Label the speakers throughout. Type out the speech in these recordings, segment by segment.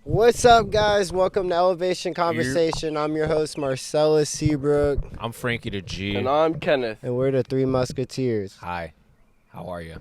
Speaker 1: What's up, guys? Welcome to Elevation Conversation. I'm your host, Marcellus Seabrook.
Speaker 2: I'm Frankie the G.
Speaker 3: And I'm Kenneth.
Speaker 1: And we're the Three Musketeers.
Speaker 2: Hi. How are you?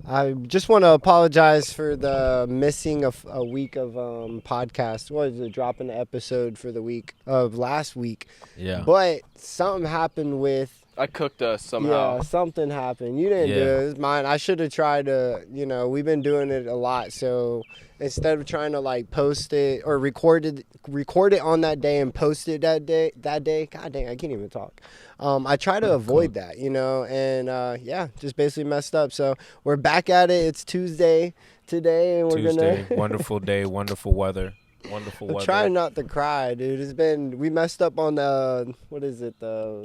Speaker 1: I just want to apologize for the missing of a week of podcast. What is it? Dropping the episode for the week of last week.
Speaker 2: Yeah.
Speaker 1: But something happened with...
Speaker 3: I cooked us somehow.
Speaker 1: Yeah, something happened. You didn't do it. It was mine. I should have tried to, we've been doing it a lot. So instead of trying to like post it or record it on that day and post it that day, God dang, I can't even talk. I try to avoid that, and just basically messed up. So we're back at it. It's Tuesday today, and we're gonna
Speaker 2: Wonderful day, wonderful weather. Wonderful weather.
Speaker 1: I'm trying not to cry, dude. We messed up on the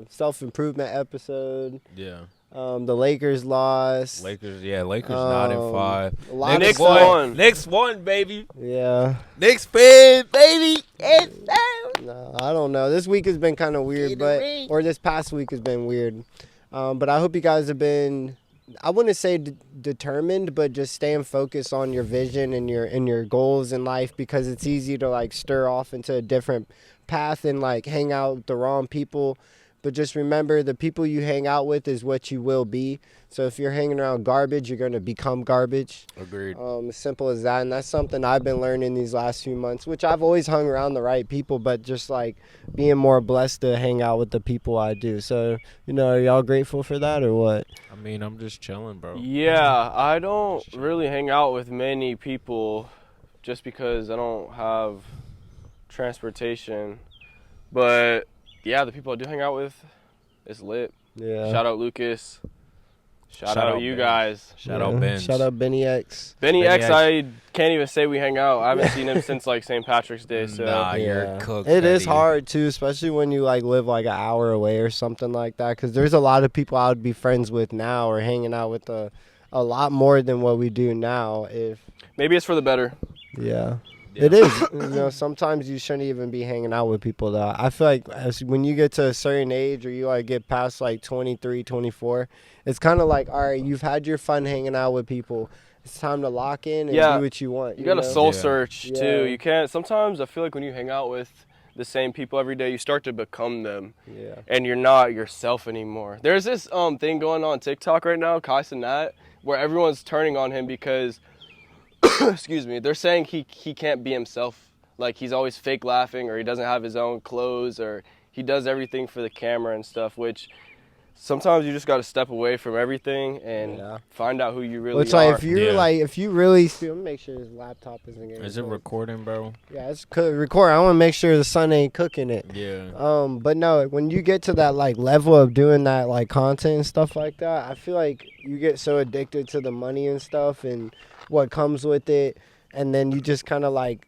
Speaker 1: self-improvement episode.
Speaker 2: Yeah.
Speaker 1: The Lakers lost.
Speaker 2: Lakers not in 5.
Speaker 3: Knicks won.
Speaker 2: Knicks won, baby.
Speaker 1: Yeah.
Speaker 2: Knicks fan, baby.
Speaker 1: No, I don't know. This week has been kind of weird, or this past week has been weird. But I hope you guys have been, I wouldn't say determined, but just staying focused on your vision and your goals in life, because it's easy to like stir off into a different path and like hang out with the wrong people. But just remember, the people you hang out with is what you will be. So if you're hanging around garbage, you're going to become garbage.
Speaker 2: Agreed.
Speaker 1: As simple as that. And that's something I've been learning these last few months, which I've always hung around the right people, but just like being more blessed to hang out with the people I do. So, are y'all grateful for that or what?
Speaker 2: I mean, I'm just chilling, bro.
Speaker 3: Yeah, I don't really hang out with many people just because I don't have transportation. But yeah, the people I do hang out with, it's lit.
Speaker 1: Yeah.
Speaker 3: Shout out Lucas. Shout out you guys.
Speaker 2: Shout out Ben.
Speaker 1: Shout out Benny X.
Speaker 3: Benny X, I can't even say we hang out. I haven't seen him since like St. Patrick's Day. So
Speaker 2: Nah, you're cooked.
Speaker 1: It is hard too, especially when you like live like an hour away or something like that. Because there's a lot of people I would be friends with now or hanging out with a lot more than what we do now. If
Speaker 3: maybe it's for the better.
Speaker 1: Yeah. It is. Sometimes you shouldn't even be hanging out with people that I feel like when you get to a certain age or you like get past like 23, 24, it's kind of like, all right, you've had your fun hanging out with people. It's time to lock in and do what you want.
Speaker 3: You got to soul search too. You can't. Sometimes I feel like when you hang out with the same people every day, you start to become them.
Speaker 1: Yeah.
Speaker 3: And you're not yourself anymore. There's this thing going on TikTok right now, KENNETH, where everyone's turning on him because excuse me, they're saying he can't be himself. Like he's always fake laughing, or he doesn't have his own clothes, or he does everything for the camera and stuff, which sometimes you just got to step away from everything and find out who you really are.
Speaker 1: It's like if you really let me make sure his laptop isn't getting
Speaker 2: Is it recording, bro?
Speaker 1: Yeah, it's recording. I want to make sure the sun ain't cooking it.
Speaker 2: Yeah.
Speaker 1: But no, when you get to that like level of doing that like content and stuff like that, I feel like you get so addicted to the money and stuff and what comes with it, and then you just kind of like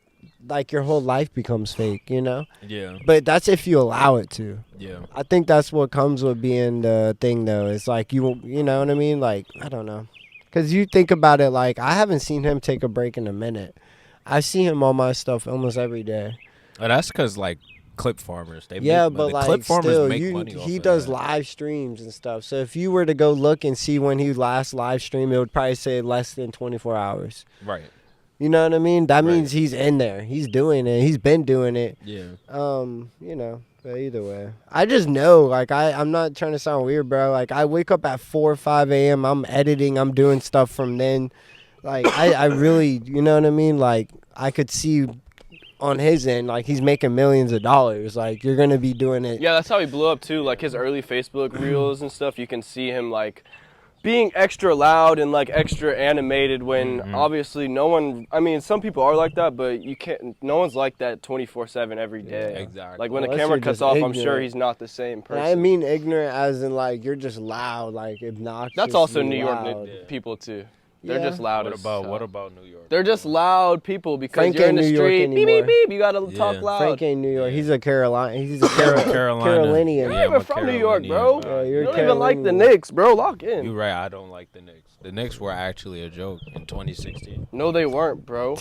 Speaker 1: your whole life becomes fake,
Speaker 2: Yeah.
Speaker 1: But that's if you allow it to.
Speaker 2: Yeah.
Speaker 1: I think that's what comes with being the thing, though. It's like you know what I mean? Like, I don't know, because you think about it, like I haven't seen him take a break in a minute. I see him on my stuff almost every day.
Speaker 2: Oh, that's because like clip farmers,
Speaker 1: but like
Speaker 2: clip farmers
Speaker 1: still,
Speaker 2: make money
Speaker 1: he
Speaker 2: off
Speaker 1: does
Speaker 2: of that.
Speaker 1: live streams and stuff. So if you were to go look and see when he last live streamed, it would probably say less than 24 hours.
Speaker 2: Right.
Speaker 1: You know what I mean? That means he's in there. He's doing it. He's been doing it.
Speaker 2: Yeah.
Speaker 1: But either way, I just know, like, I'm not trying to sound weird, bro. Like, I wake up at 4 or 5 a.m. I'm editing. I'm doing stuff from then. Like, I really, you know what I mean? Like, I could see on his end, like, he's making millions of dollars. Like, you're going to be doing it.
Speaker 3: Yeah, that's how he blew up, too. Like, his early Facebook reels and stuff, you can see him, like, being extra loud and like extra animated when obviously no one, I mean, some people are like that, but no one's like that 24/7 every day.
Speaker 2: Yeah, exactly.
Speaker 3: Like when the camera cuts off,
Speaker 1: ignorant.
Speaker 3: I'm sure he's not the same person.
Speaker 1: And I mean ignorant as in like you're just loud, like obnoxious.
Speaker 3: That's also New York people too. They're just loud.
Speaker 2: What about New York?
Speaker 3: They're just loud people because
Speaker 1: Frank
Speaker 3: you're in the
Speaker 1: ain't New York
Speaker 3: street. Beep,
Speaker 1: anymore.
Speaker 3: beep, beep. You gotta talk loud.
Speaker 1: Frank ain't New York. He's a Carolina. He's a Carolinian.
Speaker 3: You're not even from New York, bro.
Speaker 1: Yeah,
Speaker 3: you don't even like the Knicks, bro. Lock in.
Speaker 2: You're right. I don't like the Knicks. The Knicks were actually a joke in 2016.
Speaker 3: No, they weren't, bro.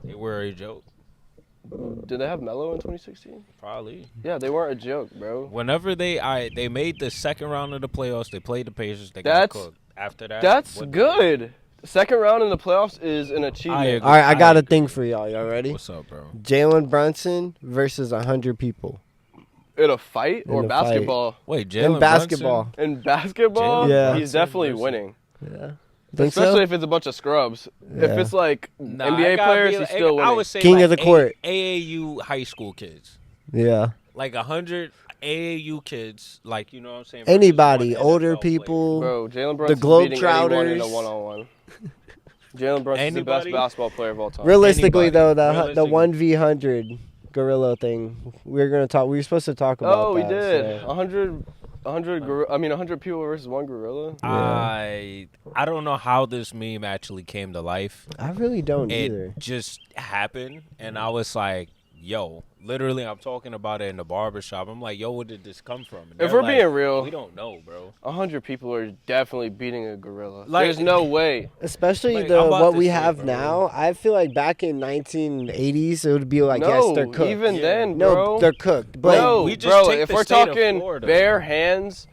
Speaker 2: They were a joke.
Speaker 3: Did they have Melo in 2016?
Speaker 2: Probably.
Speaker 3: Yeah, they weren't a joke, bro.
Speaker 2: Whenever they made the second round of the playoffs, they played the Pacers. They got cooked. After that,
Speaker 3: That's good. Second round in the playoffs is an achievement.
Speaker 1: All right, I got a thing for y'all. Y'all ready?
Speaker 2: What's up, bro?
Speaker 1: Jalen Brunson versus 100 people.
Speaker 3: In a fight
Speaker 1: In
Speaker 3: or
Speaker 1: a
Speaker 3: basketball?
Speaker 2: Wait, Jalen
Speaker 1: In basketball.
Speaker 3: In basketball?
Speaker 1: Yeah.
Speaker 3: He's definitely winning.
Speaker 1: Yeah. Think
Speaker 3: Especially
Speaker 1: so?
Speaker 3: if it's a bunch of scrubs.
Speaker 1: Yeah.
Speaker 3: If it's like
Speaker 2: Nah,
Speaker 3: NBA players, he's still winning.
Speaker 2: I would say
Speaker 1: King
Speaker 2: like
Speaker 1: of the court.
Speaker 2: AAU high school kids.
Speaker 1: Yeah.
Speaker 2: Like 100 AAU kids, like, you know what I'm saying? versus
Speaker 1: Anybody,
Speaker 2: one
Speaker 1: older
Speaker 2: NFL player.
Speaker 1: people.
Speaker 3: Bro, Jalen Brunson's beating anyone in a one-on-one. Jalen Brunson's the best
Speaker 2: Anybody?
Speaker 3: basketball player of all time.
Speaker 1: Realistically,
Speaker 2: Anybody.
Speaker 1: though, the
Speaker 2: Realistically.
Speaker 1: 1v100 gorilla thing, we were supposed to talk about
Speaker 3: Oh, we
Speaker 1: that,
Speaker 3: did.
Speaker 1: so.
Speaker 3: 100 people versus one gorilla.
Speaker 2: I don't know how this meme actually came to life.
Speaker 1: I really don't
Speaker 2: It
Speaker 1: either.
Speaker 2: just happened, and I was like, yo, literally, I'm talking about it in the barbershop. I'm like, yo, where did this come from? And
Speaker 3: If
Speaker 2: they're
Speaker 3: we're
Speaker 2: like,
Speaker 3: being real,
Speaker 2: we don't know, bro.
Speaker 3: 100 people are definitely beating a gorilla.
Speaker 2: Like-
Speaker 3: There's no way.
Speaker 1: Especially
Speaker 2: Like, I'm about
Speaker 1: what
Speaker 2: to
Speaker 1: we
Speaker 2: say,
Speaker 1: have
Speaker 2: bro.
Speaker 1: now. I feel like back in 1980s, it would be like, yes,
Speaker 3: No,
Speaker 1: they're cooked.
Speaker 3: even
Speaker 2: Yeah.
Speaker 3: then,
Speaker 1: no,
Speaker 3: bro.
Speaker 1: they're cooked. But
Speaker 3: No,
Speaker 2: we just
Speaker 3: bro,
Speaker 2: take
Speaker 3: if
Speaker 2: the
Speaker 3: we're
Speaker 2: state of
Speaker 3: talking
Speaker 2: Florida.
Speaker 3: bare hands,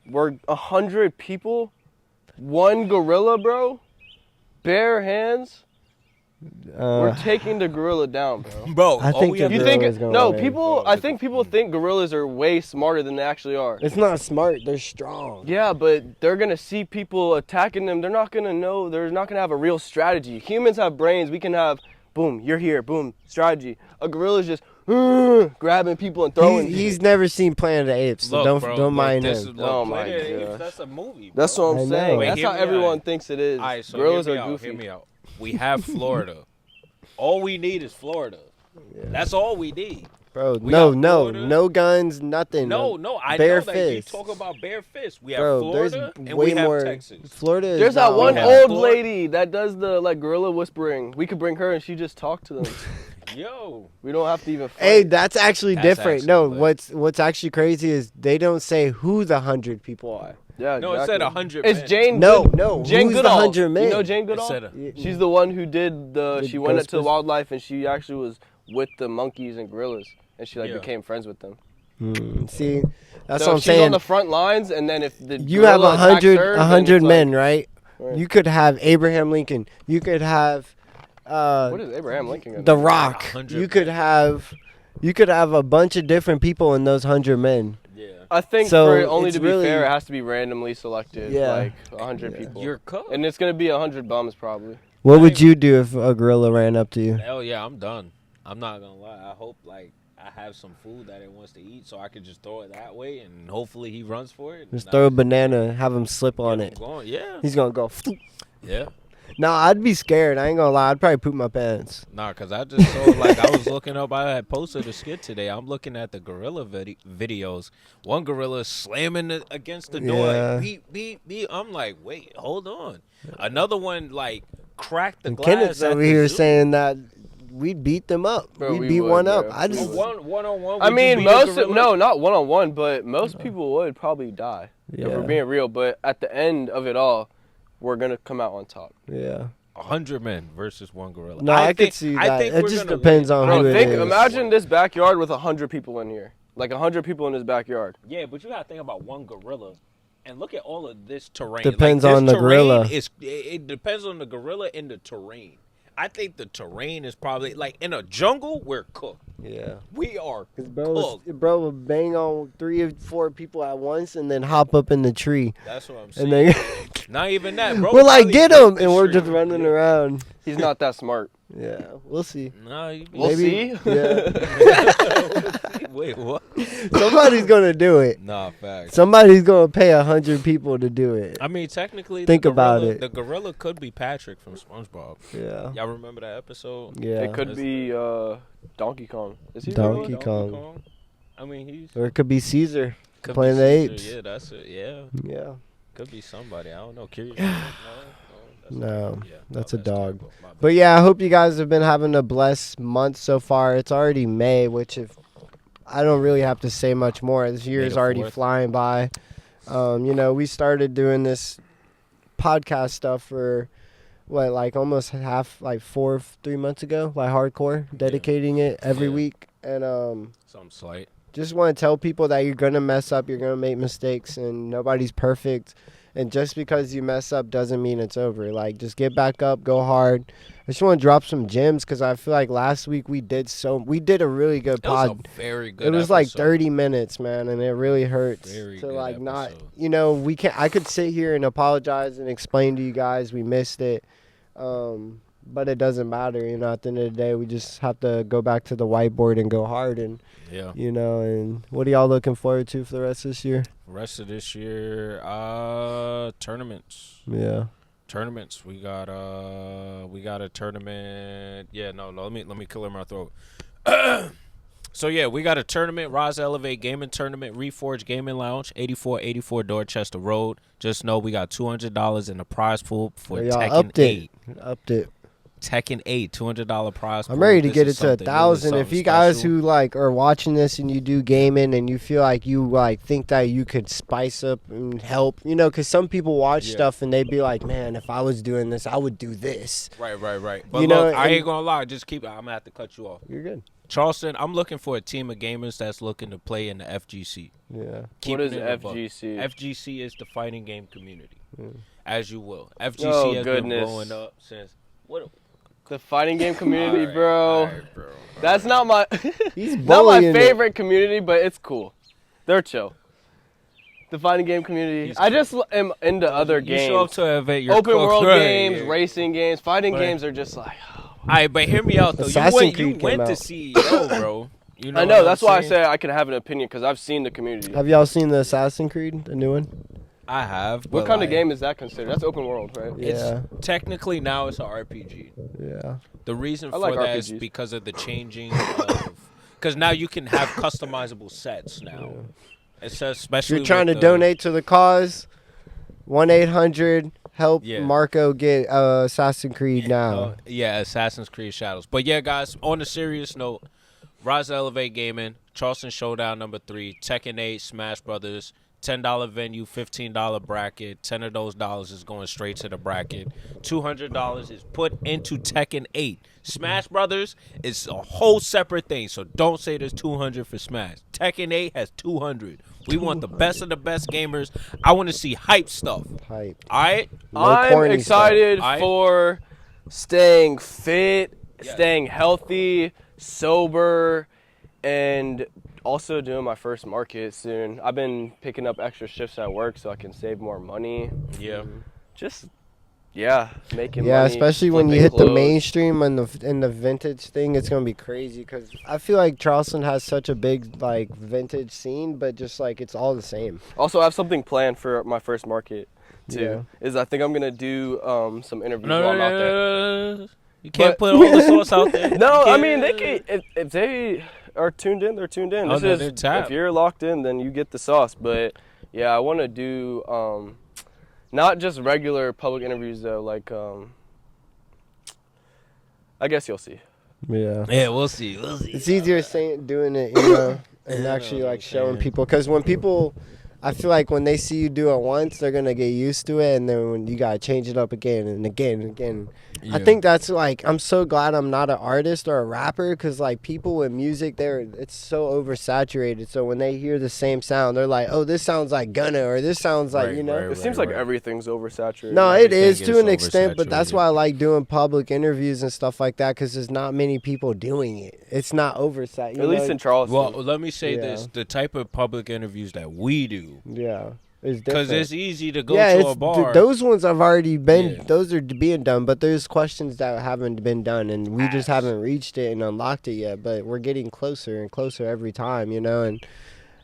Speaker 3: we're 100 people, one gorilla, bro. Bare hands, we're taking the gorilla down, bro.
Speaker 2: Bro,
Speaker 1: I
Speaker 2: all
Speaker 1: think
Speaker 2: we
Speaker 1: the
Speaker 2: have
Speaker 3: You
Speaker 2: to
Speaker 3: think
Speaker 1: Gorilla's gonna
Speaker 3: no
Speaker 1: win.
Speaker 3: people? I think people think gorillas are way smarter than they actually are.
Speaker 1: it's not smart. They're strong.
Speaker 3: Yeah, but they're gonna see people attacking them. They're not gonna know. They're not gonna have a real strategy. Humans have brains. We can have, boom, you're here, boom, strategy. A gorilla's just grabbing people and throwing.
Speaker 1: He's never seen Planet of the Apes, so
Speaker 2: Look, bro,
Speaker 1: don't
Speaker 2: look,
Speaker 1: mind
Speaker 2: this
Speaker 1: him.
Speaker 2: Is,
Speaker 3: Oh
Speaker 2: look,
Speaker 3: my
Speaker 2: Planet of the Apes,
Speaker 3: gosh.
Speaker 2: that's a movie, bro.
Speaker 3: That's what
Speaker 1: I
Speaker 3: I'm
Speaker 1: know.
Speaker 3: saying.
Speaker 1: Wait,
Speaker 3: That's
Speaker 2: hear
Speaker 3: how
Speaker 2: me
Speaker 3: everyone
Speaker 2: out.
Speaker 3: thinks it is.
Speaker 2: All right, so
Speaker 3: Gorillas
Speaker 2: hear me
Speaker 3: are
Speaker 2: out,
Speaker 3: goofy.
Speaker 2: Hear me out. We have Florida. All we need is Florida. That's all we need.
Speaker 1: Bro,
Speaker 2: We
Speaker 1: no,
Speaker 2: got
Speaker 1: no,
Speaker 2: Florida.
Speaker 1: no guns, nothing.
Speaker 2: No, I
Speaker 1: bare
Speaker 2: know that you
Speaker 1: fist.
Speaker 2: talk about bare fists. We have
Speaker 1: Bro,
Speaker 2: Florida
Speaker 1: there's
Speaker 2: and
Speaker 1: way
Speaker 2: we have
Speaker 1: more.
Speaker 2: Texas.
Speaker 1: Florida is
Speaker 3: There's
Speaker 1: not
Speaker 3: that one
Speaker 1: one.
Speaker 2: have
Speaker 3: old
Speaker 2: Florida.
Speaker 3: lady that does the like gorilla whispering. We could bring her and she just talk to them.
Speaker 2: Yo.
Speaker 3: We don't have to even fight.
Speaker 1: Hey, that's actually
Speaker 2: That's
Speaker 1: different.
Speaker 2: actually
Speaker 1: No,
Speaker 2: lit.
Speaker 1: what's actually crazy is they don't say who the 100 people are.
Speaker 3: Yeah,
Speaker 2: No,
Speaker 3: exactly.
Speaker 2: it said 100
Speaker 3: It's
Speaker 2: men.
Speaker 3: Jane.
Speaker 1: No,
Speaker 3: Good-
Speaker 1: no,
Speaker 3: Jane
Speaker 1: who's the
Speaker 3: Goodall.
Speaker 1: 100 men?
Speaker 3: You know Jane
Speaker 2: It
Speaker 3: Goodall?
Speaker 2: said
Speaker 3: She's the one who did the.
Speaker 1: The
Speaker 3: She went into
Speaker 1: Ghostbusters?
Speaker 3: wildlife and she actually was with the monkeys and gorillas and she like
Speaker 2: Yeah.
Speaker 3: became friends with them.
Speaker 1: See, that's
Speaker 3: So
Speaker 1: what I'm
Speaker 3: she's
Speaker 1: saying.
Speaker 3: on the front lines, and then if the
Speaker 1: You have
Speaker 3: gorilla attacks her, then
Speaker 1: 100
Speaker 3: it's
Speaker 1: men,
Speaker 3: like,
Speaker 1: right?
Speaker 3: Right.
Speaker 1: You could have Abraham Lincoln. You could have
Speaker 3: What is Abraham Lincoln gonna
Speaker 1: The
Speaker 3: do?
Speaker 1: Rock.
Speaker 2: 100
Speaker 1: You could have a bunch of different people in those 100 men.
Speaker 2: Yeah.
Speaker 3: I think
Speaker 1: So,
Speaker 3: for it only
Speaker 1: it's
Speaker 3: to be
Speaker 1: really-
Speaker 3: fair, it has to be randomly selected.
Speaker 1: Yeah.
Speaker 3: Like 100 people.
Speaker 2: You're cooked.
Speaker 3: And it's gonna be 100 bums probably.
Speaker 1: What would you do if a gorilla ran up to you?
Speaker 2: Hell yeah, I'm done. I'm not gonna lie. I hope like I have some food that it wants to eat, so I could just throw it that way, and hopefully he runs for it.
Speaker 1: Just
Speaker 2: and
Speaker 1: throw
Speaker 2: I
Speaker 1: a banana, have him slip on
Speaker 2: get
Speaker 1: it.
Speaker 2: him going. Yeah.
Speaker 1: He's gonna go.
Speaker 2: Yeah.
Speaker 1: No, I'd be scared. I ain't gonna lie. I'd probably poop my pants.
Speaker 2: Nah, cause I just saw like I was looking up. I had posted a skit today. I'm looking at the gorilla videos. One gorilla slamming against the door,
Speaker 1: Yeah.
Speaker 2: like, beep beep beep. I'm like, wait, hold on. Another one like cracked the
Speaker 1: And
Speaker 2: glass.
Speaker 1: Kenneth's
Speaker 2: at
Speaker 1: over
Speaker 2: the
Speaker 1: here
Speaker 2: zoo.
Speaker 1: saying that we'd beat them up.
Speaker 3: Bro,
Speaker 1: we'd
Speaker 3: we
Speaker 1: beat
Speaker 3: would,
Speaker 1: one
Speaker 3: bro.
Speaker 1: up. I
Speaker 3: We
Speaker 1: just.
Speaker 3: would.
Speaker 2: one on one.
Speaker 3: I mean, not one on one, but most people would probably die if
Speaker 1: Yeah.
Speaker 3: we're being real. But at the end of it all, we're gonna come out on top.
Speaker 1: Yeah.
Speaker 2: 100 men versus one gorilla.
Speaker 1: No, I could see that. It
Speaker 2: we're
Speaker 1: just
Speaker 2: gonna
Speaker 1: depends
Speaker 2: win.
Speaker 1: on
Speaker 3: Bro,
Speaker 1: who it is.
Speaker 3: imagine this backyard with 100 people in here. Like 100 people in this backyard.
Speaker 2: Yeah, but you gotta think about one gorilla, and look at all of this terrain.
Speaker 1: Depends
Speaker 2: this
Speaker 1: on the
Speaker 2: terrain
Speaker 1: gorilla.
Speaker 2: It depends on the gorilla and the terrain. I think the terrain is probably like in a jungle. We're cooked.
Speaker 1: Yeah.
Speaker 2: We are
Speaker 1: Bro,
Speaker 2: cooked.
Speaker 1: bro will bang on 3 or 4 people at once and then hop up in the tree.
Speaker 2: That's what I'm saying.
Speaker 1: And then
Speaker 2: Not even that, bro.
Speaker 1: we're like,
Speaker 2: Probably
Speaker 1: get
Speaker 2: break
Speaker 1: him!
Speaker 2: the
Speaker 1: And we're
Speaker 2: tree.
Speaker 1: just running around.
Speaker 3: He's not that smart.
Speaker 1: Yeah, we'll see.
Speaker 2: Nah, you be
Speaker 3: We'll
Speaker 1: Maybe-
Speaker 3: see.
Speaker 1: Yeah.
Speaker 2: Wait, what?
Speaker 1: Somebody's gonna do it.
Speaker 2: Nah, facts.
Speaker 1: Somebody's gonna pay 100 people to do it.
Speaker 2: I mean, technically,
Speaker 1: Think
Speaker 2: the gorilla,
Speaker 1: about it.
Speaker 2: The gorilla could be Patrick from SpongeBob.
Speaker 1: Yeah.
Speaker 2: Y'all remember that episode?
Speaker 1: Yeah.
Speaker 3: It could be Donkey Kong. Is he
Speaker 1: Donkey
Speaker 3: gorilla?
Speaker 1: Kong.
Speaker 2: I mean, he's
Speaker 1: Or it could be Caesar.
Speaker 2: could
Speaker 1: Planet
Speaker 2: be
Speaker 1: of the
Speaker 2: Caesar.
Speaker 1: Apes.
Speaker 2: Yeah, that's it. Yeah,
Speaker 1: Yeah.
Speaker 2: could be somebody. I don't know. Curious.
Speaker 1: No,
Speaker 2: Yeah,
Speaker 1: that's
Speaker 2: my
Speaker 1: a
Speaker 2: bad,
Speaker 1: dog.
Speaker 2: terrible. My bad.
Speaker 1: But yeah, I hope you guys have been having a blessed month so far. It's already May, which if I don't really have to say much more. This year
Speaker 2: May
Speaker 1: is
Speaker 2: the
Speaker 1: already
Speaker 2: 4th.
Speaker 1: flying by. We started doing this podcast stuff for what, like almost 3 months ago, like hardcore, dedicating it every
Speaker 2: Yeah.
Speaker 1: week. And
Speaker 2: Something slight.
Speaker 1: just want to tell people that you're gonna mess up, you're gonna make mistakes, and nobody's perfect. And just because you mess up doesn't mean it's over. Like, just get back up, go hard. I just want to drop some gems because I feel like last week we did a really good pod.
Speaker 2: It was a very good
Speaker 1: It was
Speaker 2: episode.
Speaker 1: like 30 minutes, man, and it really hurts
Speaker 2: Very
Speaker 1: to
Speaker 2: good
Speaker 1: like not,
Speaker 2: episode.
Speaker 1: you know, we can't. I could sit here and apologize and explain to you guys we missed it, but it doesn't matter. You know, at the end of the day, we just have to go back to the whiteboard and go hard. And
Speaker 2: Yeah.
Speaker 1: you know, and what are y'all looking forward to for the rest of this year?
Speaker 2: Rest of this year, tournaments.
Speaker 1: Yeah.
Speaker 2: Tournaments. We got a tournament. Yeah, no, let me clear my throat. So yeah, we got a tournament, Rise Elevate Gaming Tournament, Reforge Gaming Lounge, 8484 Dorchester Road. Just know we got $200 in the prize pool for
Speaker 1: Y'all
Speaker 2: Tekken 8.
Speaker 1: Upped it.
Speaker 2: Tekken 8, $200 prize pool.
Speaker 1: I'm ready to
Speaker 2: This
Speaker 1: get
Speaker 2: is
Speaker 1: it to
Speaker 2: something new,
Speaker 1: 1,000. If
Speaker 2: something
Speaker 1: you guys
Speaker 2: special.
Speaker 1: who like are watching this and you do gaming and you feel like you like think that you could spice up and help, you know, because some people watch stuff and they be like, man, if I was doing this, I would do this.
Speaker 2: Right. But
Speaker 1: You
Speaker 2: look,
Speaker 1: know,
Speaker 2: I
Speaker 1: and-
Speaker 2: ain't gonna lie. I'm gonna have to cut you off.
Speaker 1: You're good.
Speaker 2: Charleston, I'm looking for a team of gamers that's looking to play in the FGC.
Speaker 1: Yeah.
Speaker 3: What is
Speaker 2: Keeping it a buck.
Speaker 3: FGC?
Speaker 2: FGC is the fighting game community,
Speaker 1: Mm.
Speaker 2: as you will. FGC
Speaker 3: Oh,
Speaker 2: has
Speaker 3: goodness.
Speaker 2: been blowing up since what?
Speaker 3: The fighting game community,
Speaker 2: All right,
Speaker 3: bro.
Speaker 2: all right, bro.
Speaker 3: That's not my
Speaker 1: He's
Speaker 3: not my
Speaker 1: bullying it.
Speaker 3: favorite community, but it's cool. They're chill. The fighting game community.
Speaker 2: He's
Speaker 3: I just am into other
Speaker 2: You show up
Speaker 3: games.
Speaker 2: to an event, you're
Speaker 3: Open world
Speaker 2: crazy.
Speaker 3: games, racing games, fighting
Speaker 2: But-
Speaker 3: games are just like.
Speaker 2: All right, but hear me out though.
Speaker 1: Assassin's
Speaker 2: You
Speaker 1: Creed
Speaker 2: went
Speaker 1: came
Speaker 2: to
Speaker 1: out.
Speaker 2: CEO, bro. You know
Speaker 3: I
Speaker 2: what
Speaker 3: know.
Speaker 2: I'm
Speaker 3: That's why I
Speaker 2: saying?
Speaker 3: say I can have an opinion because I've seen the community.
Speaker 1: Have y'all seen the Assassin's Creed, the new one?
Speaker 2: I have.
Speaker 3: What
Speaker 2: but,
Speaker 3: kind
Speaker 2: like,
Speaker 3: of game is that considered? That's open world, right?
Speaker 1: Yeah.
Speaker 2: Technically now it's an RPG.
Speaker 1: Yeah.
Speaker 2: The reason
Speaker 3: I
Speaker 2: for
Speaker 3: like
Speaker 2: that is
Speaker 3: RPGs.
Speaker 2: because of the changing of, because now you can have customizable sets now. It says
Speaker 1: If
Speaker 2: especially
Speaker 1: you're trying to
Speaker 2: with the-
Speaker 1: donate to the cause, 1-800 help
Speaker 2: Yeah.
Speaker 1: Marco get Assassin's Creed now.
Speaker 2: Yeah, Assassin's Creed Shadows. But yeah, guys, on a serious note, Rise Elevate Gaming, Charleston Showdown number 3, Tekken 8, Smash Brothers, $10 venue, $15 bracket. 10 of those dollars is going straight to the bracket. $200 is put into Tekken 8. Smash Brothers is a whole separate thing, so don't say there's 200 for Smash. Tekken 8 has 200. We want the best of the best gamers. I want to see hype stuff.
Speaker 1: Hype.
Speaker 2: All right?
Speaker 1: No
Speaker 3: I'm
Speaker 1: corny
Speaker 3: excited
Speaker 2: stuff.
Speaker 3: for staying fit,
Speaker 2: Yeah.
Speaker 3: staying healthy, sober, and also doing my first market soon. I've been picking up extra shifts at work so I can save more money.
Speaker 2: Yeah.
Speaker 3: Just, making
Speaker 1: Yeah,
Speaker 3: money.
Speaker 1: especially when you
Speaker 3: flipping
Speaker 1: hit the
Speaker 3: clothes.
Speaker 1: mainstream and the vintage thing, it's gonna be crazy. Cause I feel like Charleston has such a big like vintage scene, but just like it's all the same.
Speaker 3: Also, I have something planned for my first market too.
Speaker 1: Yeah.
Speaker 3: Is I think I'm gonna do some interviews
Speaker 2: No,
Speaker 3: while
Speaker 2: no,
Speaker 3: I'm out there.
Speaker 2: no. You can't
Speaker 3: But-
Speaker 2: put all the sauce out there.
Speaker 3: No,
Speaker 2: You
Speaker 3: I
Speaker 2: can't-
Speaker 3: mean they can. If they are tuned in, they're tuned in.
Speaker 2: Oh,
Speaker 3: This
Speaker 2: no,
Speaker 3: is
Speaker 2: they're tapped.
Speaker 3: if you're locked in, then you get the sauce. But yeah, I want to do not just regular public interviews though. Like I guess you'll see.
Speaker 1: Yeah.
Speaker 2: Yeah, we'll see.
Speaker 1: It's easier doing it, you know, and
Speaker 2: Yeah,
Speaker 1: actually like
Speaker 2: I'm
Speaker 1: showing
Speaker 2: saying.
Speaker 1: people. Cause when people, I feel like when they see you do it once, they're gonna get used to it, and then when you gotta change it up again and again and again. I think that's like I'm so glad I'm not an artist or a rapper, cause like people with music, it's so oversaturated. So when they hear the same sound, they're like, oh, this sounds like Gunna, or this sounds like,
Speaker 2: Right,
Speaker 1: you know.
Speaker 2: right,
Speaker 3: It seems like
Speaker 2: right.
Speaker 3: everything's oversaturated.
Speaker 1: No, it
Speaker 2: Everything
Speaker 1: is to
Speaker 2: is
Speaker 1: an extent, but that's
Speaker 2: oversaturated.
Speaker 1: why I like doing public interviews and stuff like that, because there's not many people doing it. It's not oversaturated.
Speaker 3: At least in Charleston.
Speaker 2: Well, let me say
Speaker 1: Yeah.
Speaker 2: this: the type of public interviews that we do,
Speaker 1: yeah, it's
Speaker 2: because
Speaker 1: different.
Speaker 2: it's easy to go
Speaker 1: Yeah,
Speaker 2: to
Speaker 1: it's
Speaker 2: a bar.
Speaker 1: those ones have already been.
Speaker 2: Yeah.
Speaker 1: Those are being done, but there's questions that haven't been done, and we just haven't reached it and unlocked it yet. But we're getting closer and closer every time, you know. And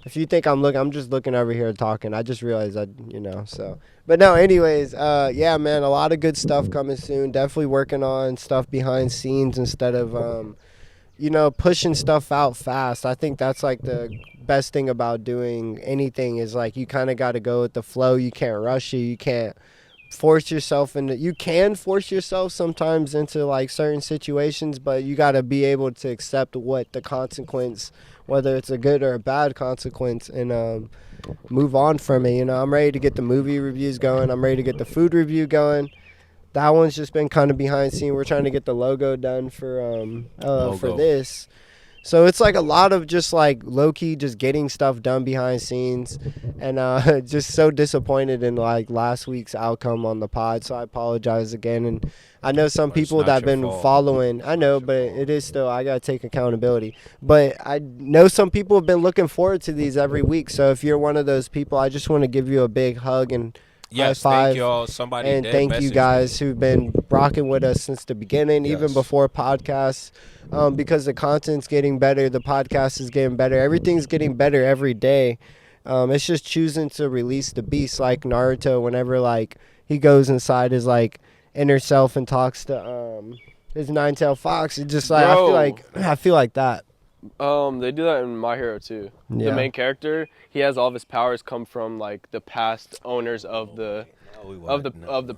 Speaker 1: if you think I'm just looking over here talking. I just realized that, you know. So, but no, anyways, yeah, man, a lot of good stuff coming soon. Definitely working on stuff behind scenes instead of, you know, pushing stuff out fast. I think that's like the best thing about doing anything is like you kind of got to go with the flow. You can't rush it. You can't force yourself into. You can force yourself sometimes into like certain situations, but you got to be able to accept what the consequence, whether it's a good or a bad consequence, and move on from it. You know, I'm ready to get the movie reviews going. I'm ready to get the food review going. That one's just been kind of behind scene. We're trying to get the logo done for
Speaker 2: Logo.
Speaker 1: this. So it's like a lot of just like low key just getting stuff done behind scenes, and just so disappointed in like last week's outcome on the pod. So I apologize again, and I know some people that have been following. I know, but it is still, I gotta take accountability. But I know some people have been looking forward to these every week. So if you're one of those people, I just want to give you a big hug and
Speaker 2: yes,
Speaker 1: high five.
Speaker 2: thank y'all. Somebody
Speaker 1: and thank you guys who've been rocking with us since the beginning, even before podcasts. Because the content's getting better, the podcast is getting better, everything's getting better every day. It's just choosing to release the beast, like Naruto. Whenever like he goes inside his like inner self and talks to his nine-tailed fox, it's just like I feel like that.
Speaker 3: They do that in My Hero too.
Speaker 1: Yeah.
Speaker 3: The main character, he has all of his powers come from like the past owners of the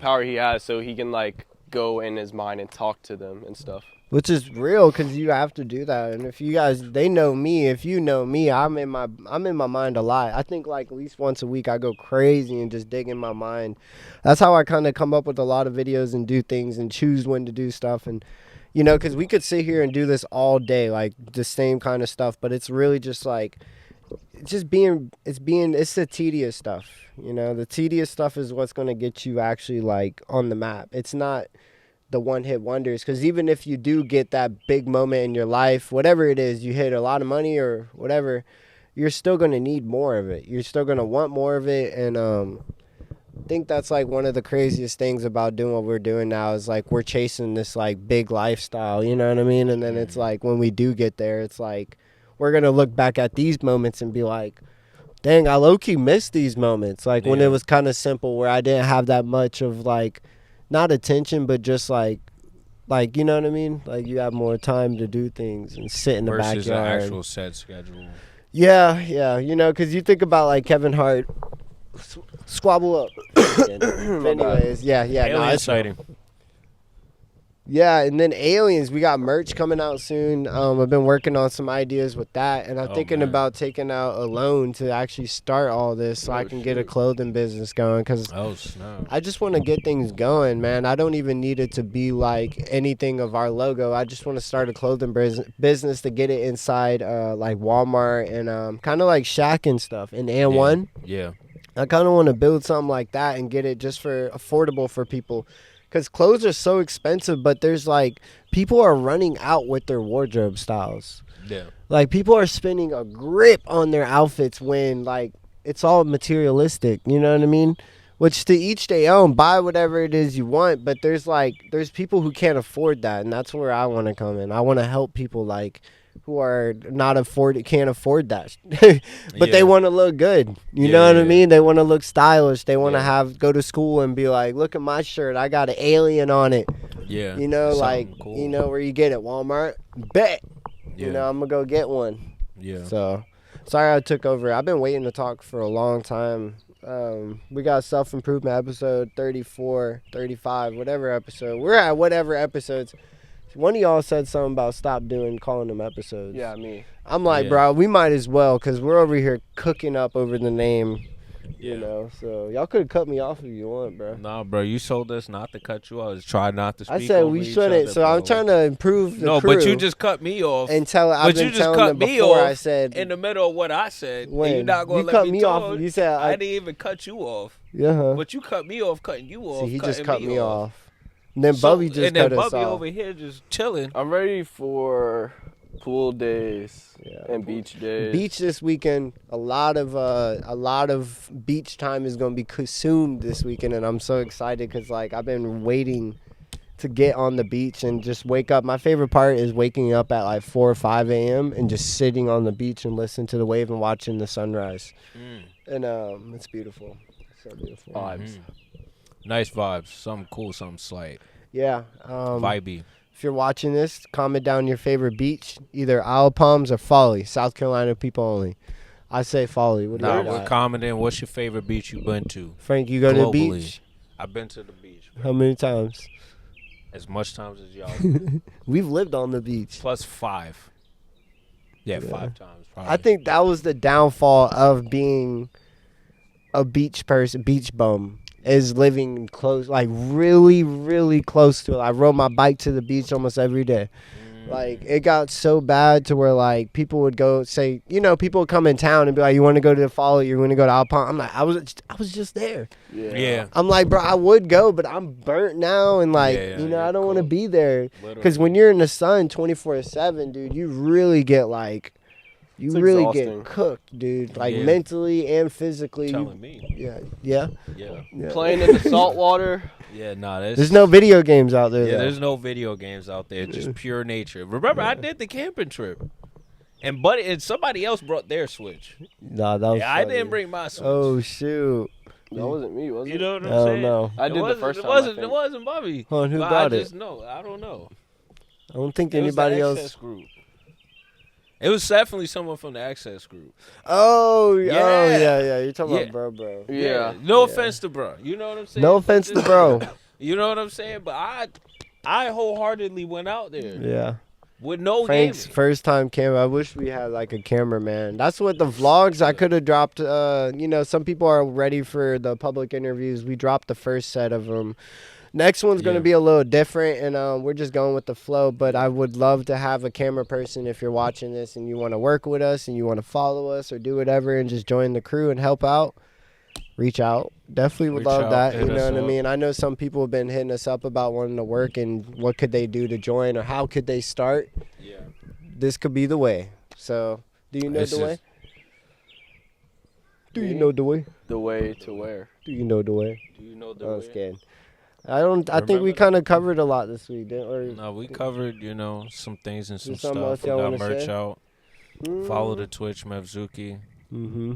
Speaker 3: power he has, so he can like go in his mind and talk to them and stuff.
Speaker 1: Which is real, because you have to do that. And if you guys, they know me. If you know me, I'm in my mind a lot. I think like at least once a week I go crazy and just dig in my mind. That's how I kind of come up with a lot of videos and do things and choose when to do stuff. And you know, because we could sit here and do this all day, like the same kind of stuff. But it's really just like, it's the tedious stuff. You know, the tedious stuff is what's going to get you actually like on the map. It's not the one-hit wonders, because even if you do get that big moment in your life, whatever it is, you hit a lot of money or whatever, you're still going to need more of it. You're still going to want more of it. And I think that's like one of the craziest things about doing what we're doing now is like we're chasing this like big lifestyle, you know what I mean? And then it's like when we do get there, it's like we're going to look back at these moments and be like, dang, I low-key missed these moments. Like when it was kind of simple, where I didn't have that much of like, not attention, but just like you know what I mean? Like you have more time to do things and sit in the backyard.
Speaker 2: Versus an actual set schedule.
Speaker 1: Yeah. You know, because you think about like Kevin Hart, squabble up. Anyways, yeah.
Speaker 2: No,
Speaker 1: it's
Speaker 2: exciting.
Speaker 1: Yeah, and then Aliens, we got merch coming out soon. I've been working on some ideas with that, and I'm thinking about taking out a loan to actually start all this so I can get a clothing business going, because I just want to get things going, man. I don't even need it to be like anything of our logo. I just want to start a clothing business to get it inside like Walmart and kind of like Shaq and stuff and One.
Speaker 2: Yeah.
Speaker 1: I kind of want to build something like that and get it just for affordable for people. Because clothes are so expensive, but there's like, people are running out with their wardrobe styles.
Speaker 2: Yeah.
Speaker 1: Like, people are spending a grip on their outfits when, like, it's all materialistic, you know what I mean? Which to each their own, buy whatever it is you want, but there's people who can't afford that, and that's where I want to come in. I want to help people, like, who are can't afford that, but they want to look good. You know what I mean? They want to look stylish. They want to go to school and be like, look at my shirt. I got an alien on it.
Speaker 2: Yeah.
Speaker 1: You know,
Speaker 2: something
Speaker 1: like,
Speaker 2: cool.
Speaker 1: you know where you get it? Walmart? Bet.
Speaker 2: Yeah.
Speaker 1: You know, I'm going to go get one.
Speaker 2: Yeah.
Speaker 1: So, sorry I took over. I've been waiting to talk for a long time. We got self-improvement episode 34, 35, whatever episode. We're at whatever episodes. One of y'all said something about calling them episodes.
Speaker 3: Yeah, me.
Speaker 1: I'm like, bro, we might as well, because we're over here cooking up over the name, you know. So y'all could have cut me off if you want, bro.
Speaker 2: Nah, bro, you told us not to cut you off. Try not to speak.
Speaker 1: I said we shouldn't, so I'm trying to improve the crew.
Speaker 2: But you just cut me off.
Speaker 1: And I've been telling them before. I said
Speaker 2: in the middle of what I said.
Speaker 1: When
Speaker 2: and you're not gonna
Speaker 1: you
Speaker 2: let
Speaker 1: cut
Speaker 2: me
Speaker 1: me
Speaker 2: talk.
Speaker 1: off, you said
Speaker 2: I didn't even cut you off.
Speaker 1: Yeah.
Speaker 2: But you cut me off, cutting you off.
Speaker 1: See, he just cut me
Speaker 2: off.
Speaker 1: And then Bubby just cut us off.
Speaker 2: Bubby over here just chilling.
Speaker 3: I'm ready for pool days and beach days.
Speaker 1: Beach this weekend. A lot of beach time is gonna be consumed this weekend, and I'm so excited because like I've been waiting to get on the beach and just wake up. My favorite part is waking up at like 4 or 5 a.m. and just sitting on the beach and listening to the wave and watching the sunrise. And it's beautiful. It's so beautiful.
Speaker 3: Vibes.
Speaker 2: Nice vibes. Something cool, something slight.
Speaker 1: Yeah.
Speaker 2: Vibey.
Speaker 1: If you're watching this, comment down your favorite beach, either Isle Palms or Folly. South Carolina people only. I say Folly. What do you
Speaker 2: we're commenting. What's your favorite beach you've been to?
Speaker 1: Frank, you go to the beach?
Speaker 2: I've been to the beach. Bro.
Speaker 1: How many times?
Speaker 2: As much times as y'all.
Speaker 1: We've lived on the beach.
Speaker 2: Plus 5. Yeah, 5 times. Probably.
Speaker 1: I think that was the downfall of being a beach person, beach bum, is living close, like really, really close to it. I rode my bike to the beach almost every day. Like, it got so bad to where, like, people would go say, people would come in town and be like, you want to go to the Follow? You want to go to Alpine? I'm like, I was just there.
Speaker 2: Yeah.
Speaker 1: I'm like, bro, I would go, but I'm burnt now. And, like, I don't want to be there. Because when you're in the sun 24/7, dude, you really get, like, you really
Speaker 3: exhausting.
Speaker 1: get cooked, dude. Like, mentally and physically.
Speaker 2: Telling me.
Speaker 1: Yeah.
Speaker 3: Playing in the salt water.
Speaker 2: Yeah, nah,
Speaker 1: there's no video games out there.
Speaker 2: Yeah, there's no video games out there. Just pure nature. Remember, I did the camping trip, and somebody else brought their Switch.
Speaker 1: Nah, that was.
Speaker 2: I didn't bring my Switch.
Speaker 1: Oh shoot.
Speaker 3: That wasn't me, was it?
Speaker 2: You know what I'm
Speaker 1: saying?
Speaker 2: saying?
Speaker 1: No.
Speaker 3: I did the first time.
Speaker 2: It wasn't Bobby.
Speaker 1: Hold on, who brought it?
Speaker 2: I don't know.
Speaker 1: I don't think anybody else.
Speaker 2: Group. It was definitely someone from the Access group.
Speaker 1: Oh yeah. You're talking about bro.
Speaker 3: Yeah.
Speaker 2: No offense to bro. You know what I'm saying?
Speaker 1: No offense to bro.
Speaker 2: You know what I'm saying? But I wholeheartedly went out there.
Speaker 1: Yeah.
Speaker 2: With no
Speaker 1: Frank's
Speaker 2: gaming.
Speaker 1: first time camera. I wish we had like a cameraman. That's what the vlogs I could have dropped. Some people are ready for the public interviews. We dropped the first set of them. Next one's going to be a little different, and we're just going with the flow. But I would love to have a camera person if you're watching this and you want to work with us and you want to follow us or do whatever and just join the crew and help out. Reach out. Definitely would love that. You know what I mean? I know some people have been hitting us up about wanting to work and what could they do to join or how could they start.
Speaker 2: Yeah.
Speaker 1: This could be the way. So, do you know the way? Do you know the way?
Speaker 3: The way to where?
Speaker 1: Do you know the way?
Speaker 2: Do you know the
Speaker 1: I'm
Speaker 2: way?
Speaker 1: scared. I think we kind of covered a lot this week, didn't we?
Speaker 2: No, we covered, some things and some
Speaker 1: something
Speaker 2: stuff.
Speaker 1: else
Speaker 2: We
Speaker 1: y'all
Speaker 2: got
Speaker 1: wanna
Speaker 2: merch
Speaker 1: say?
Speaker 2: out. Follow the Twitch, Mevzuki.
Speaker 1: Mm-hmm.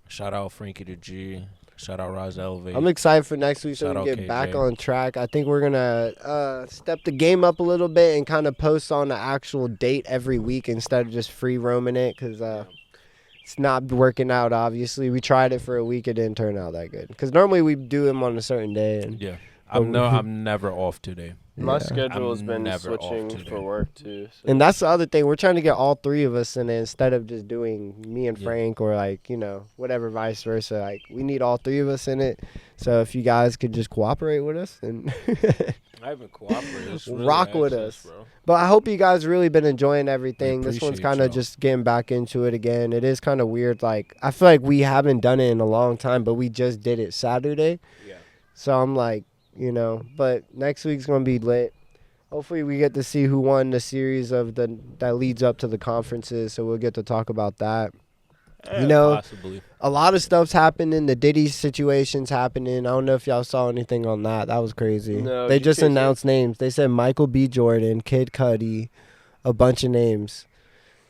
Speaker 2: Shout out Frankie the G. Shout out Rise Elevate.
Speaker 1: I'm excited for next week so
Speaker 2: Shout
Speaker 1: we
Speaker 2: out
Speaker 1: get
Speaker 2: KJ.
Speaker 1: back on track. I think we're going to step the game up a little bit and kind of post on the actual date every week instead of just free roaming it because it's not working out, obviously. We tried it for a week. It didn't turn out that good because normally we do them on a certain day. And
Speaker 2: I'm never off today.
Speaker 3: My schedule has
Speaker 2: I'm
Speaker 3: been
Speaker 2: never off
Speaker 3: switching
Speaker 2: today.
Speaker 3: for work too. So.
Speaker 1: And that's the other thing. We're trying to get all three of us in it instead of just doing me and Frank or whatever, vice versa. Like we need all three of us in it. So if you guys could just cooperate with us and
Speaker 2: I haven't cooperated. It's really
Speaker 1: rock with
Speaker 2: access,
Speaker 1: us.
Speaker 2: bro.
Speaker 1: But I hope you guys really been enjoying everything. This one's
Speaker 2: appreciate
Speaker 1: kind of
Speaker 2: y'all.
Speaker 1: just getting back into it again. It is kind of weird. Like I feel like we haven't done it in a long time, but we just did it Saturday.
Speaker 2: Yeah.
Speaker 1: So I'm like, but next week's gonna be lit. Hopefully we get to see who won the series that leads up to the conferences, so we'll get to talk about that.
Speaker 2: Possibly.
Speaker 1: A lot of stuff's happening. The Diddy situation's happening. I don't know if y'all saw anything on that. That was crazy.
Speaker 3: No,
Speaker 1: They just
Speaker 3: GTA
Speaker 1: announced names. They said Michael B. Jordan, Kid Cudi, a bunch of names.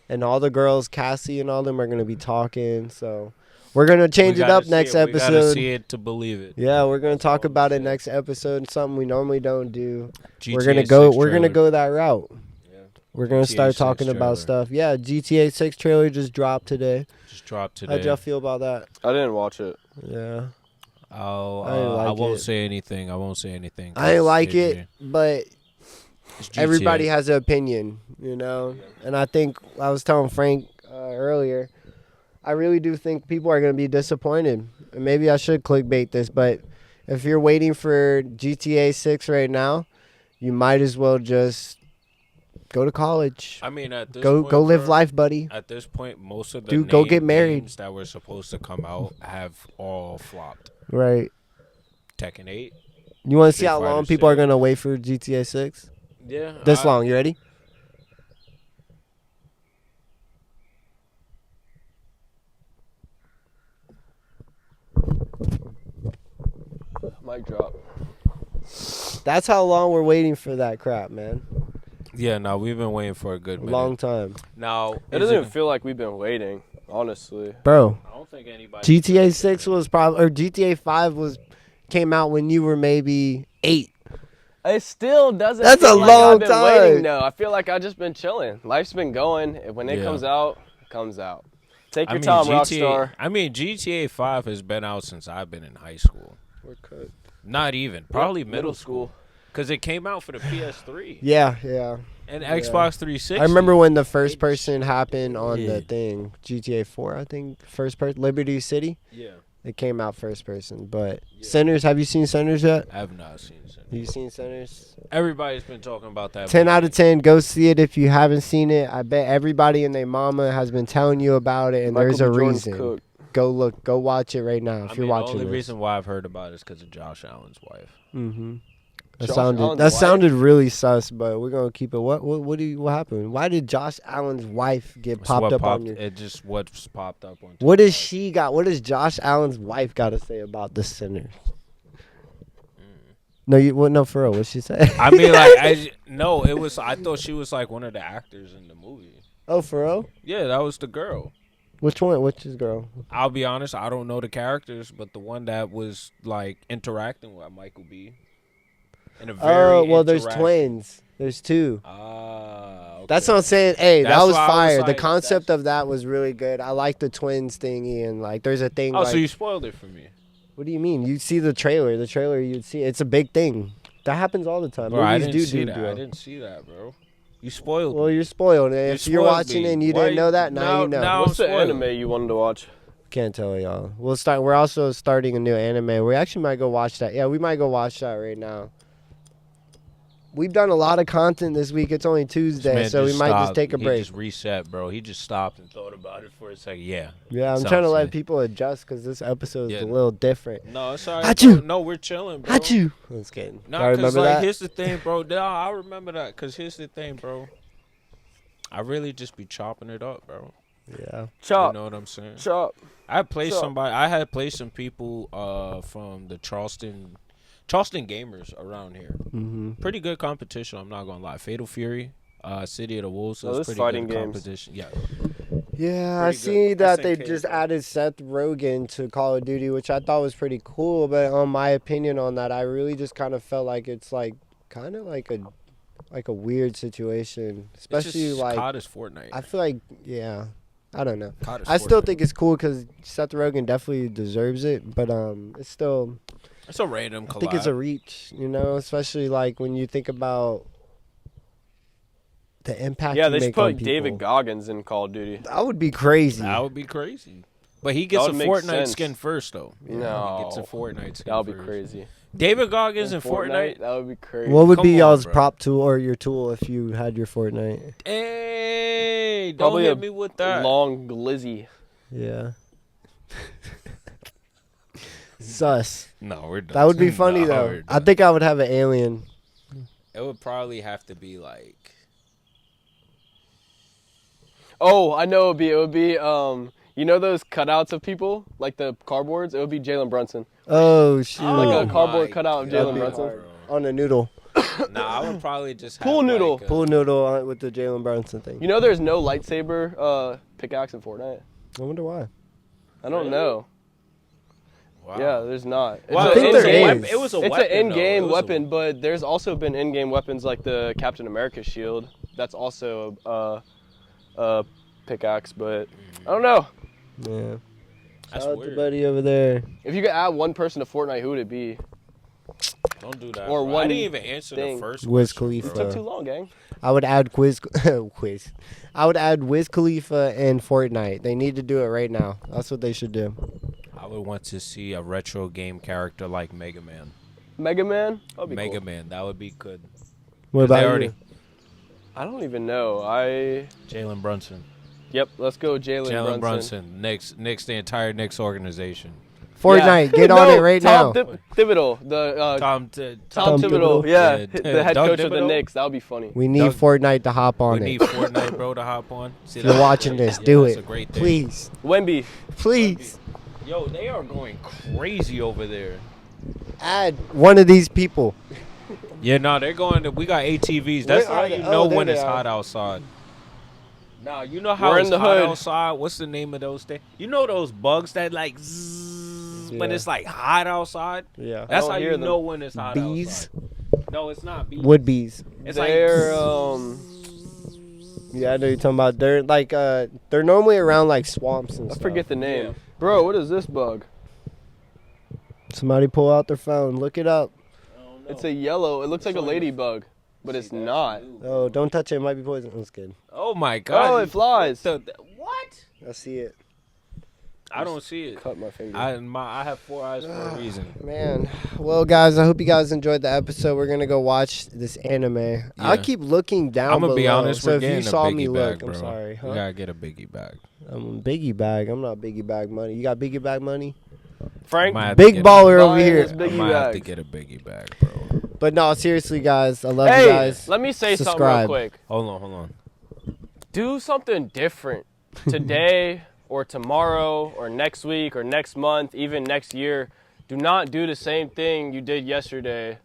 Speaker 1: And all the girls, Cassie and all them, are going to be talking, so... We're going to change it up next episode.
Speaker 2: We gotta see it to believe it.
Speaker 1: Yeah, we're going to talk about it next episode. Something we normally don't do.
Speaker 2: GTA
Speaker 1: We're gonna
Speaker 2: 6
Speaker 1: go that route.
Speaker 2: Yeah.
Speaker 1: We're gonna
Speaker 2: GTA
Speaker 1: start
Speaker 2: 6
Speaker 1: talking about
Speaker 2: trailer.
Speaker 1: stuff. Yeah, GTA 6 trailer just dropped today.
Speaker 2: Just dropped today.
Speaker 1: How'd y'all feel about that?
Speaker 3: I didn't watch it.
Speaker 1: Yeah,
Speaker 2: I
Speaker 1: like
Speaker 2: won't
Speaker 1: it.
Speaker 2: say anything. I ain't
Speaker 1: I like it, but
Speaker 2: It's GTA.
Speaker 1: everybody has an opinion, And I think I was telling Frank earlier, I really do think people are gonna be disappointed. And maybe I should clickbait this, but if you're waiting for GTA 6 right now, you might as well just go to college.
Speaker 2: I mean, at this
Speaker 1: Go
Speaker 2: point,
Speaker 1: live
Speaker 2: bro,
Speaker 1: life, buddy.
Speaker 2: At this point, most of the
Speaker 1: Dude, go get married.
Speaker 2: games that were supposed to come out have all flopped.
Speaker 1: Right.
Speaker 2: Tekken 8.
Speaker 1: You want to see
Speaker 2: Street
Speaker 1: how long
Speaker 2: Fighter
Speaker 1: people are
Speaker 2: 6.
Speaker 1: going to wait for GTA 6?
Speaker 2: Yeah.
Speaker 1: This long. You ready?
Speaker 3: Mic drop.
Speaker 1: That's how long we're waiting for that crap, man.
Speaker 2: Yeah, no, we've been waiting for a good minute.
Speaker 1: Long time.
Speaker 2: Now,
Speaker 3: It doesn't even feel like we've been waiting, honestly.
Speaker 1: Bro,
Speaker 2: I don't think anybody.
Speaker 1: GTA 6 was probably, or GTA 5 came out when you were maybe 8.
Speaker 3: It still doesn't.
Speaker 1: That's
Speaker 3: feel
Speaker 1: a
Speaker 3: like
Speaker 1: long
Speaker 3: I've been
Speaker 1: time.
Speaker 3: Waiting, though. I feel like I just been chilling. Life's been going. When it comes out, it comes out. Take your time, Rockstar.
Speaker 2: I mean, GTA 5 has been out since I've been in high school.
Speaker 1: We're cooked.
Speaker 2: Not even. Probably middle school. Because it came out for the PS3
Speaker 1: Yeah.
Speaker 2: and Xbox 360.
Speaker 1: I remember when the first person happened on the thing, GTA 4, I think. First person, Liberty City.
Speaker 2: Yeah.
Speaker 1: It came out first person. But Sinners, have you seen Sinners yet?
Speaker 2: I have not seen Sinners.
Speaker 1: Have you seen Sinners?
Speaker 2: Everybody's been talking about that.
Speaker 1: 10 out of 10. Go see it if you haven't seen it. I bet everybody and their mama has been telling you about it, and
Speaker 3: Michael
Speaker 1: there's a
Speaker 3: B. Jordan's
Speaker 1: reason.
Speaker 3: cook.
Speaker 1: Go watch it right now if you're watching
Speaker 2: The only
Speaker 1: this.
Speaker 2: reason why I've heard about it is because of Josh Allen's wife.
Speaker 1: Mm-hmm.
Speaker 3: Josh Allen's
Speaker 1: That
Speaker 3: wife?
Speaker 1: sounded really sus, but we're gonna keep it. What happened? Why did Josh Allen's wife get
Speaker 2: It's
Speaker 1: popped
Speaker 2: what
Speaker 1: up on you?
Speaker 2: It just what's popped up on.
Speaker 1: What does
Speaker 2: TikTok.
Speaker 1: she got? What does Josh Allen's wife got to say about the Sinners? No, for real. What she say?
Speaker 2: I mean, like, no, it was. I thought she was like one of the actors in the movie.
Speaker 1: Oh, for real?
Speaker 2: Yeah, that was the girl.
Speaker 1: Which one? Which is girl?
Speaker 2: I'll be honest, I don't know the characters, but the one that was like interacting with Michael B. In a very
Speaker 1: Oh, well, there's twins. There's two.
Speaker 2: Okay.
Speaker 1: That's what I'm saying. Hey,
Speaker 2: That's
Speaker 1: that was
Speaker 2: why I was
Speaker 1: fire. The
Speaker 2: like,
Speaker 1: concept of that was really good. I like the twins thingy, and like, there's a thing.
Speaker 2: Oh,
Speaker 1: like,
Speaker 2: so you spoiled it for me.
Speaker 1: What do you mean? You see the trailer. The trailer, you'd see. It's a big thing. That happens all the time.
Speaker 2: Bro, I
Speaker 1: Movies
Speaker 2: didn't see
Speaker 1: do
Speaker 2: that.
Speaker 1: bro.
Speaker 2: I didn't see that, bro. You spoiled
Speaker 1: Well,
Speaker 2: me.
Speaker 1: you're spoiled. If you're
Speaker 2: spoiled
Speaker 1: watching
Speaker 2: me.
Speaker 1: it and you
Speaker 2: Why
Speaker 1: didn't know that, now you know.
Speaker 2: now
Speaker 3: What's
Speaker 2: I'm
Speaker 3: the
Speaker 2: spoiled.
Speaker 3: anime you wanted to watch?
Speaker 1: Can't tell y'all. We're also starting a new anime. We actually might go watch that. Yeah, we might go watch that right now. We've done a lot of content this week. It's only Tuesday,
Speaker 2: Man
Speaker 1: so we might just
Speaker 2: stopped.
Speaker 1: take a break.
Speaker 2: He just reset, bro. He just stopped and thought about it for a second. Yeah.
Speaker 1: Yeah, I'm
Speaker 2: Sounds
Speaker 1: trying to let
Speaker 2: good.
Speaker 1: people adjust because this episode is
Speaker 2: Yeah.
Speaker 1: a little different.
Speaker 2: No, it's all right.
Speaker 1: Achoo.
Speaker 2: Bro. No, we're chilling, bro.
Speaker 1: Achoo. I'm just kidding.
Speaker 2: No,
Speaker 1: Y'all
Speaker 2: because
Speaker 1: remember
Speaker 2: like
Speaker 1: that?
Speaker 2: here's the thing, bro. No, I remember that. Because here's the thing, bro. I really just be chopping it up, bro.
Speaker 1: Yeah.
Speaker 3: Chop.
Speaker 2: You know what I'm saying?
Speaker 3: Chop.
Speaker 2: I had played
Speaker 3: Chop.
Speaker 2: somebody. I had played some people from the Charleston gamers around here.
Speaker 1: Mm-hmm.
Speaker 2: Pretty good competition. I'm not gonna lie. Fatal Fury, City of the Wolves. So
Speaker 3: Oh,
Speaker 2: it's
Speaker 3: those
Speaker 2: pretty
Speaker 3: fighting
Speaker 2: good
Speaker 3: games.
Speaker 2: competition. Yeah.
Speaker 1: Yeah, I
Speaker 2: Pretty
Speaker 1: see
Speaker 2: good.
Speaker 1: that they
Speaker 2: SNK,
Speaker 1: just
Speaker 2: bro.
Speaker 1: added Seth Rogen to Call of Duty, which I thought was pretty cool. But on my opinion on that, I really just kind of felt like it's like kind of like a weird situation, especially
Speaker 2: it's just
Speaker 1: like
Speaker 2: COD is Fortnite.
Speaker 1: I feel like I don't know.
Speaker 2: COD is
Speaker 1: I still
Speaker 2: Fortnite.
Speaker 1: think it's cool because Seth Rogen definitely deserves it, but it's still
Speaker 2: It's a random collab.
Speaker 1: I think it's a reach, especially like when you think about the impact.
Speaker 3: Yeah,
Speaker 1: you
Speaker 3: they should
Speaker 1: make on
Speaker 3: put David
Speaker 1: people.
Speaker 3: Goggins in Call of Duty.
Speaker 1: That would be crazy.
Speaker 2: That would be crazy. But he gets a
Speaker 3: would make
Speaker 2: Fortnite
Speaker 3: sense.
Speaker 2: skin first, though.
Speaker 3: No.
Speaker 2: He gets a Fortnite skin
Speaker 3: That would be
Speaker 2: first.
Speaker 3: crazy.
Speaker 2: David Goggins in Fortnite?
Speaker 3: That would be crazy.
Speaker 1: What would
Speaker 2: Come
Speaker 1: be
Speaker 2: on,
Speaker 1: y'all's
Speaker 2: bro.
Speaker 1: prop tool or your tool if you had your Fortnite?
Speaker 2: Hey, don't
Speaker 3: Probably
Speaker 2: hit
Speaker 3: a
Speaker 2: me with that.
Speaker 3: long glizzy.
Speaker 1: Yeah. Sus.
Speaker 2: No, we're done.
Speaker 1: That would be funny
Speaker 2: No,
Speaker 1: though.
Speaker 2: we're
Speaker 1: I
Speaker 2: done.
Speaker 1: think I would have an alien.
Speaker 2: It would probably have to be like...
Speaker 3: Oh, I know it would be you know those cutouts of people, like the cardboards? It would be Jalen Brunson.
Speaker 1: Oh shoot.
Speaker 3: Like
Speaker 2: Oh
Speaker 3: a cardboard
Speaker 2: my
Speaker 3: cutout of
Speaker 2: God,
Speaker 3: Jalen Brunson.
Speaker 2: bro.
Speaker 1: On a noodle.
Speaker 2: Nah, I would probably just have
Speaker 3: Pool noodle.
Speaker 2: Like
Speaker 1: Pool noodle with the Jalen Brunson thing.
Speaker 3: You know there's no lightsaber pickaxe in Fortnite?
Speaker 1: I wonder why.
Speaker 3: I don't
Speaker 2: Really?
Speaker 3: know.
Speaker 2: Wow.
Speaker 3: Yeah, there's not. It's
Speaker 2: Well,
Speaker 1: I think there
Speaker 2: in-game-
Speaker 1: is.
Speaker 2: It was a
Speaker 3: It's
Speaker 2: weapon,
Speaker 3: an in-game
Speaker 2: though. It was a-
Speaker 3: weapon, but there's also been in-game weapons like the Captain America shield. That's also a pickaxe, but I don't know.
Speaker 1: Yeah.
Speaker 2: That's
Speaker 1: Shout out to
Speaker 2: weird.
Speaker 1: buddy over there.
Speaker 3: If you could add one person to Fortnite, who would it be?
Speaker 2: Don't do that.
Speaker 3: Or
Speaker 2: bro. I
Speaker 3: one
Speaker 2: didn't even answer
Speaker 3: thing.
Speaker 2: the first
Speaker 1: Wiz
Speaker 2: question,
Speaker 1: Khalifa.
Speaker 2: bro.
Speaker 3: Took too long, gang.
Speaker 1: I would add quiz. I would add Wiz Khalifa and Fortnite. They need to do it right now. That's what they should do.
Speaker 2: I would want to see a retro game character like Mega Man.
Speaker 3: Mega Man? That'd be
Speaker 2: Mega
Speaker 3: cool.
Speaker 2: Man, that would be good.
Speaker 1: What
Speaker 2: They
Speaker 1: about
Speaker 2: already-
Speaker 1: you?
Speaker 3: I don't even know.
Speaker 2: Jalen Brunson.
Speaker 3: Yep, let's go Jalen
Speaker 2: Brunson. Knicks, the entire Knicks organization.
Speaker 1: Fortnite, get on
Speaker 3: No,
Speaker 1: it right
Speaker 3: Tom
Speaker 1: now.
Speaker 3: Thibodeau, the
Speaker 2: Tom
Speaker 1: Tom
Speaker 3: Thibodeau,
Speaker 1: Thibodeau.
Speaker 3: yeah,
Speaker 2: Yeah,
Speaker 3: the head
Speaker 2: Doug
Speaker 3: coach of the
Speaker 2: Thibodeau?
Speaker 3: Knicks. That would be funny.
Speaker 1: We need
Speaker 2: Doug-
Speaker 1: Fortnite to hop
Speaker 2: We
Speaker 1: on
Speaker 2: need
Speaker 1: it.
Speaker 2: Fortnite, bro, to hop on. See,
Speaker 1: If you're
Speaker 2: that's
Speaker 1: watching
Speaker 2: great.
Speaker 1: this,
Speaker 2: Yeah,
Speaker 1: do
Speaker 2: that's
Speaker 1: it.
Speaker 2: a great thing.
Speaker 1: Please.
Speaker 3: Wemby.
Speaker 1: Please.
Speaker 2: Yo, they are going crazy over there.
Speaker 1: Add one of these people.
Speaker 2: Yeah, no, they're going to. We got ATVs. That's
Speaker 1: Where
Speaker 2: how
Speaker 1: are
Speaker 2: you
Speaker 1: they?
Speaker 2: know
Speaker 1: Oh, there
Speaker 2: when
Speaker 1: they
Speaker 2: it's
Speaker 1: are.
Speaker 2: hot outside. Nah, you know how
Speaker 3: We're
Speaker 2: it's
Speaker 3: in the
Speaker 2: hot
Speaker 3: hood.
Speaker 2: outside? What's the name of those things? You know those bugs that like zzz, but
Speaker 1: Yeah.
Speaker 2: it's like hot outside?
Speaker 1: Yeah.
Speaker 2: That's
Speaker 3: don't
Speaker 2: how
Speaker 3: hear
Speaker 2: you
Speaker 3: them.
Speaker 2: know when it's hot
Speaker 1: Bees.
Speaker 2: outside. No, it's not bees.
Speaker 1: Wood bees.
Speaker 2: It's
Speaker 3: They're
Speaker 2: like
Speaker 1: Yeah, I know you're talking about. They're like they're normally around like swamps and
Speaker 3: I
Speaker 1: stuff.
Speaker 3: forget the name.
Speaker 2: Yeah.
Speaker 3: Bro, what is this bug?
Speaker 1: Somebody pull out their phone, look it up.
Speaker 3: It's a yellow. It looks like a ladybug, but it's not.
Speaker 1: Oh, don't touch it. It might be poison. That's good.
Speaker 2: Oh my god.
Speaker 3: Oh, it flies.
Speaker 2: What?
Speaker 1: I see it.
Speaker 2: I don't see it.
Speaker 3: Cut my finger.
Speaker 2: I have 4 eyes for a reason.
Speaker 1: Man, well, guys, I hope you guys enjoyed the episode. We're gonna go watch this anime. I keep looking down.
Speaker 2: I'm gonna be honest.
Speaker 1: So
Speaker 2: We're
Speaker 1: if you
Speaker 2: getting
Speaker 1: saw
Speaker 2: a
Speaker 1: me
Speaker 2: biggie
Speaker 1: look,
Speaker 2: bag, bro.
Speaker 1: I'm sorry. Huh?
Speaker 2: We gotta get a biggie bag.
Speaker 1: I'm biggie bag. I'm not biggie bag money. You got biggie bag money?
Speaker 3: Frank,
Speaker 1: big baller over
Speaker 3: buying
Speaker 1: here.
Speaker 3: his
Speaker 2: I
Speaker 3: biggie
Speaker 2: might have to
Speaker 3: bags.
Speaker 2: get a biggie bag, bro.
Speaker 1: But no, seriously, guys, I love
Speaker 3: Hey,
Speaker 1: you guys.
Speaker 3: let me say something
Speaker 1: Subscribe.
Speaker 3: real quick.
Speaker 2: Hold on.
Speaker 3: Do something different today or tomorrow or next week or next month, even next year. Do not do the same thing you did yesterday.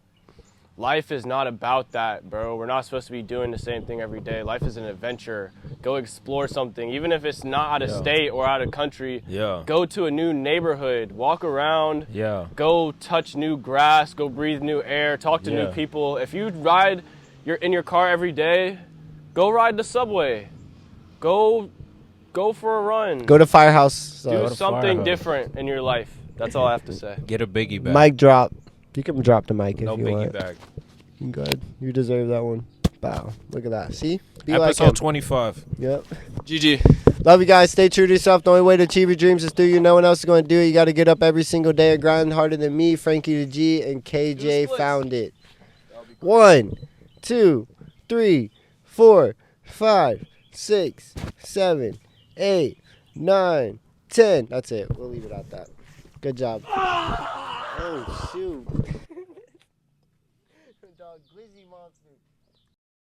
Speaker 3: Life is not about that, bro. We're not supposed to be doing the same thing every day. Life is an adventure. Go explore something. Even if it's not out of state or out of country, go to a new neighborhood. Walk around. Go touch new grass. Go breathe new air. Talk to new people. If you you're in your car every day, go ride the subway. Go for a run.
Speaker 1: Go to Firehouse.
Speaker 3: Do something different in your life. That's all I have to say.
Speaker 2: Get a biggie bag.
Speaker 1: Mic drop. You can drop the mic if
Speaker 2: no
Speaker 1: you
Speaker 2: biggie
Speaker 1: want.
Speaker 2: bag.
Speaker 1: Go ahead. You deserve that one. Wow. Look at that. See? Be
Speaker 2: Episode
Speaker 1: like him.
Speaker 2: 25.
Speaker 1: Yep.
Speaker 3: GG.
Speaker 1: Love you guys. Stay true to yourself. The only way to achieve your dreams is through you. No one else is going to do it. You got to get up every single day and grind harder than me, Frankie the G, and KJ found it. 1, 2, 3, 4, 5, 6, 7, 8, 9, 10. That's it. We'll leave it at that. Good job. Oh, shoot. Dog, Glizzy Monster.